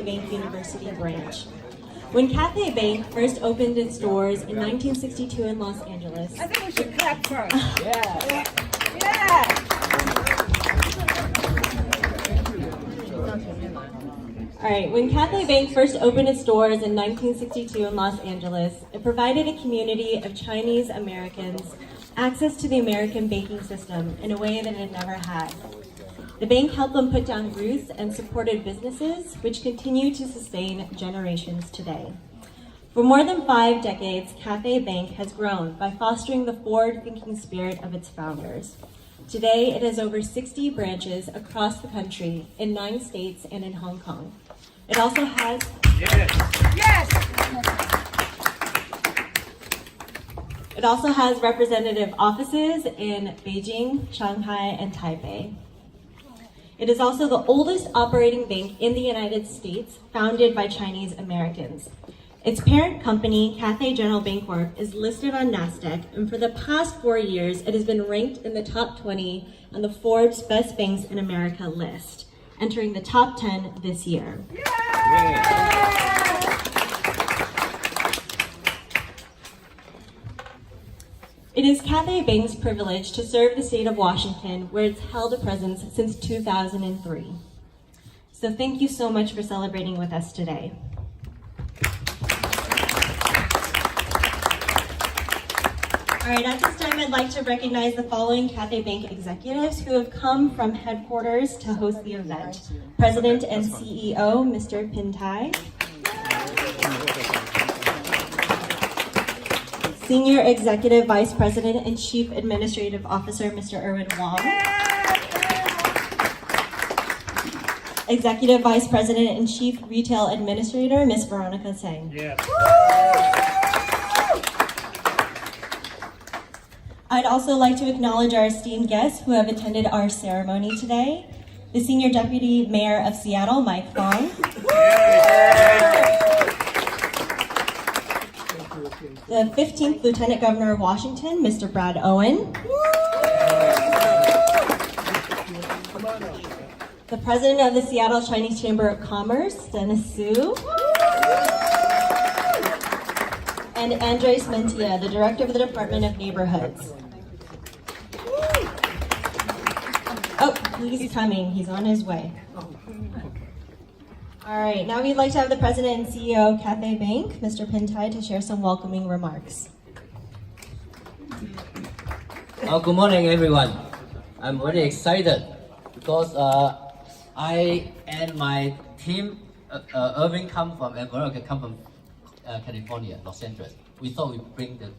Bank University branch. When Cathay Bank first opened its doors in 1962 in Los Angeles, I think we should clap first. Yeah. All right, when Cathay Bank first opened its doors in 1962 in Los Angeles, it provided a community of Chinese Americans access to the American banking system in a way that it never had. The bank helped them put down roots and supported businesses, which continue to sustain generations today. For more than 5 decades, Cathay Bank has grown by fostering the forward-thinking spirit of its founders. Today, it has over 60 branches across the country in 9 states and in Hong Kong. It also has... Yes! It also has representative offices in Beijing, Shanghai, and Taipei. It is also the oldest operating bank in the United States, founded by Chinese Americans. Its parent company, Cathay General Bancorp, is listed on NASDAQ, and for the past 4 years, it has been ranked in the top 20 on the Forbes Best Banks in America list, entering the top 10 this year. It is Cathay Bank's privilege to serve the state of Washington, where it's held a presence since 2003. So thank you so much for celebrating with us today. All right, at this time, I'd like to recognize the following Cathay Bank executives who have come from headquarters to host the event. President and CEO, Mr. Pintai. Senior Executive Vice President and Chief Administrative Officer, Mr. Erwin Wong. Executive Vice President and Chief Retail Administrator, Ms. Veronica Tseng. Yeah. I'd also like to acknowledge our esteemed guests who have attended our ceremony today. The Senior Deputy Mayor of Seattle, Mike Fong. The 15th Lieutenant Governor of Washington, Mr. Brad Owen. The President of the Seattle Chinese Chamber of Commerce, Dennis Su. And Andres Mentia, the Director of the Department of Neighborhoods. Oh, he's coming. He's on his way. All right, now we'd like to have the President and CEO of Cathay Bank, Mr. Pintai, to share some welcoming remarks. Good morning, everyone. I'm very excited because I and my team, Irving come from, and Veronica come from California, Los Angeles. We thought we'd bring the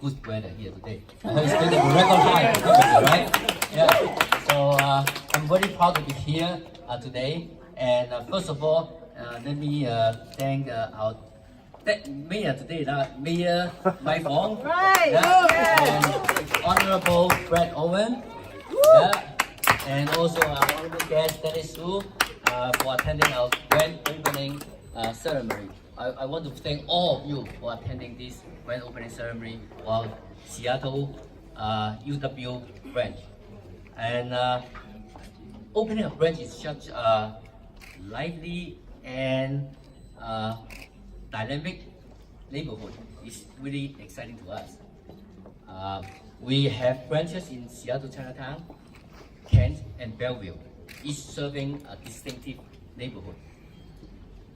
good weather here today. It's been a record high temperature, right? Yeah. So I'm very proud to be here today. And first of all, let me thank our Mayor today, Mayor Mike Wong, Right. and Honorable Brad Owen, and also our honorable guest Dennis Su for attending our grand opening ceremony. I want to thank all of you for attending this grand opening ceremony of Seattle UW branch. And opening a branch is such a lively and dynamic neighborhood. It's really exciting to us. We have branches in Seattle Chinatown, Kent, and Bellevue, each serving a distinctive neighborhood.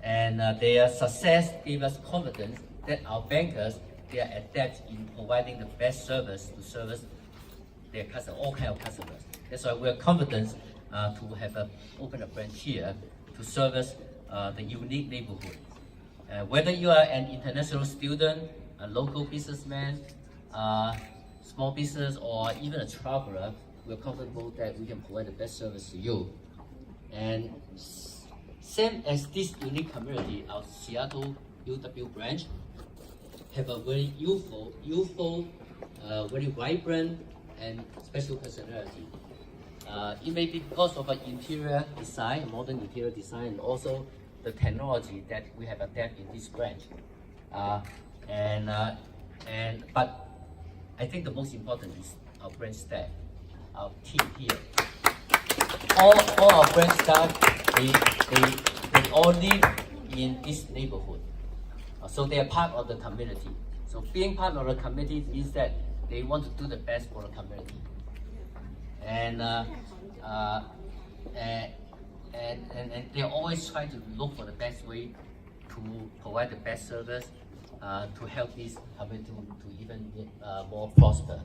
And their success gave us confidence that our bankers, they are adept in providing the best service to service their customers, all kinds of customers. That's why we are confident to have open a branch here to service the unique neighborhood. Whether you are an international student, a local businessman, small business, or even a traveler, we're comfortable that we can provide the best service to you. And same as this unique community, our Seattle UW branch have a very youthful, very vibrant and special personality. It may be because of an interior design, modern interior design, and also the technology that we have adapted in this branch. But I think the most important is our branch staff, our team here. All our branch staff, they they all live in this neighborhood. So they are part of the community. So being part of the community means that they want to do the best for the community. And they always try to look for the best way to provide the best service to help this community to even more prosper.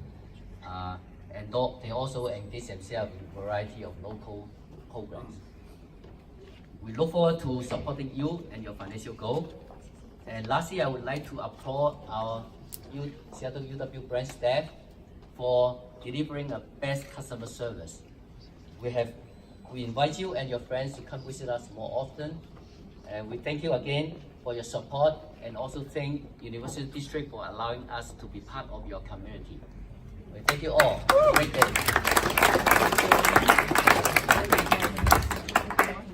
And they also engage themselves in a variety of local programs. We look forward to supporting you and your financial goal. And lastly, I would like to applaud our Seattle UW branch staff for delivering the best customer service. We invite you and your friends to come visit us more often. And we thank you again for your support, and also thank University District for allowing us to be part of your community. We thank you all. Have a great day.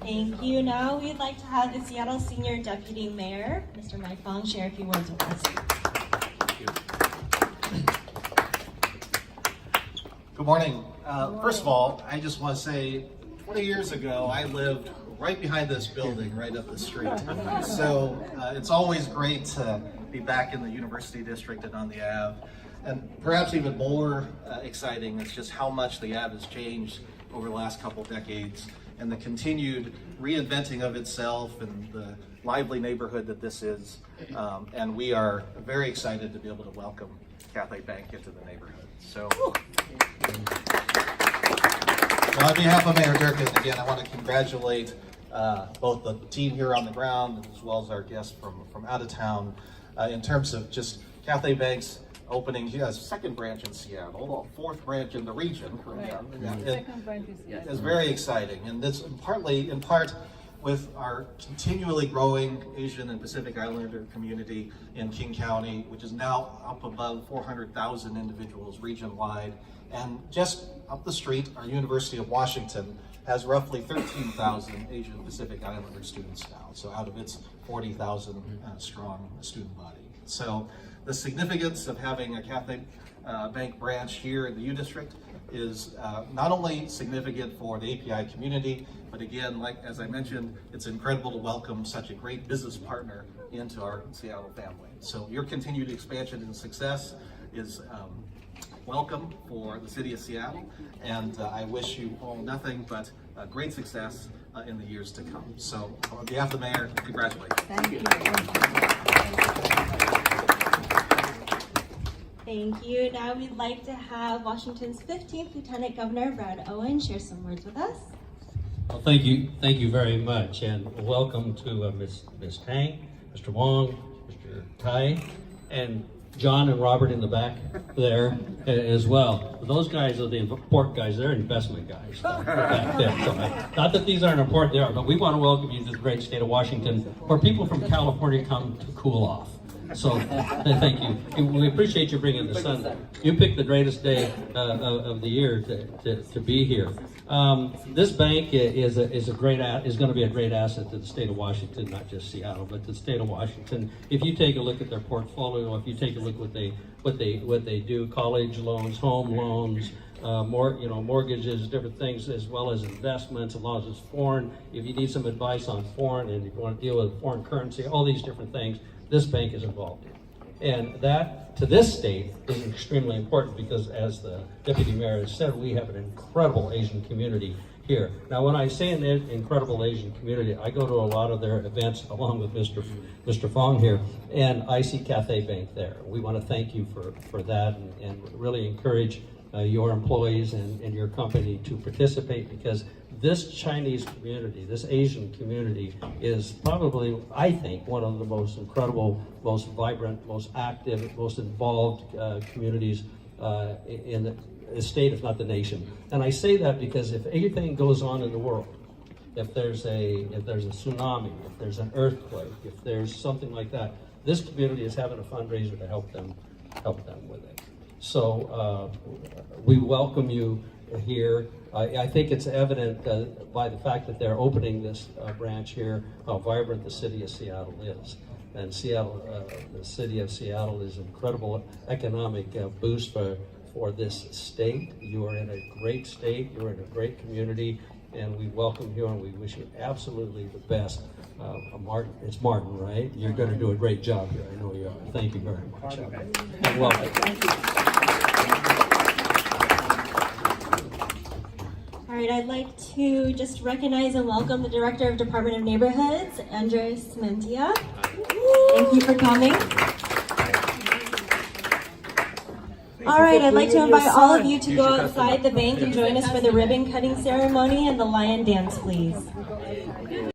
Thank you. Now we'd like to have the Seattle Senior Deputy Mayor, Mr. Mike Fong, share a few words with us. Good morning. First of all, I just want to say 20 years ago, I lived right behind this building, right up the street. So it's always great to be back in the University District and on the Ave. And perhaps even more exciting is just how much the Ave has changed over the last couple decades, and the continued reinventing of itself and the lively neighborhood that this is. And we are very excited to be able to welcome Cathay Bank into the neighborhood. So, on behalf of Mayor Durkin, again, I want to congratulate both the team here on the ground as well as our guests from out of town in terms of just Cathay Bank's opening. He has a second branch in Seattle, a fourth branch in the region. Right. Second branch is It's very exciting, and this in part with our continually growing Asian and Pacific Islander community in King County, which is now up above 400,000 individuals region-wide. And just up the street, our University of Washington has roughly 13,000 Asian Pacific Islander students now, so out of its 40,000 strong student body. So the significance of having a Cathay Bank branch here in the U District is not only significant for the API community, but again, as I mentioned, it's incredible to welcome such a great business partner into our Seattle family. So your continued expansion and success is welcome for the city of Seattle, and I wish you all nothing but great success in the years to come. So on behalf of the mayor, congratulations. Thank you. Thank you. Now we'd like to have Washington's 15th Lieutenant Governor, Brad Owen, share some words with us. Well, thank you very much, and welcome to Ms. Tang, Mr. Wong, Mr. Tai, and John and Robert in the back there as well. Those guys are the important guys. They're investment guys back there. So, not that these aren't important, they are, but we want to welcome you to the great state of Washington, where people from California come to cool off. So thank you. We appreciate you bringing the sun. You picked the greatest day of the year to be here. This bank is going to be a great asset to the state of Washington, not just Seattle, but to the state of Washington. If you take a look at their portfolio, if you take a look at what they do, college loans, home loans, mortgages, different things, as well as investments, as well as foreign. If you need some advice on foreign, and if you want to deal with foreign currency, all these different things, this bank is involved in. And that, to this state, is extremely important because, as the deputy mayor has said, we have an incredible Asian community here. Now, when I say an incredible Asian community, I go to a lot of their events along with Mr. Fong here, and I see Cathay Bank there. We want to thank you for that, and really encourage your employees and your company to participate, because this Chinese community, this Asian community, is probably, I think, one of the most incredible, most vibrant, most active, most involved communities in the state, if not the nation. And I say that because if anything goes on in the world, if there's a tsunami, if there's an earthquake, if there's something like that, this community is having a fundraiser to help them with it. So we welcome you here. I think it's evident by the fact that they're opening this branch here, how vibrant the city of Seattle is. And Seattle, the city of Seattle is an incredible economic boost for this state. You are in a great state, you're in a great community, and we welcome you and we wish you absolutely the best. Martin, it's Martin, right? You're going to do a great job here. I know you are. Thank you very much. And welcome. All right, I'd like to just recognize and welcome the Director of Department of Neighborhoods, Andres Mentia. Thank you for coming. All right, I'd like to invite all of you to go outside the bank and join us for the ribbon cutting ceremony and the lion dance, please.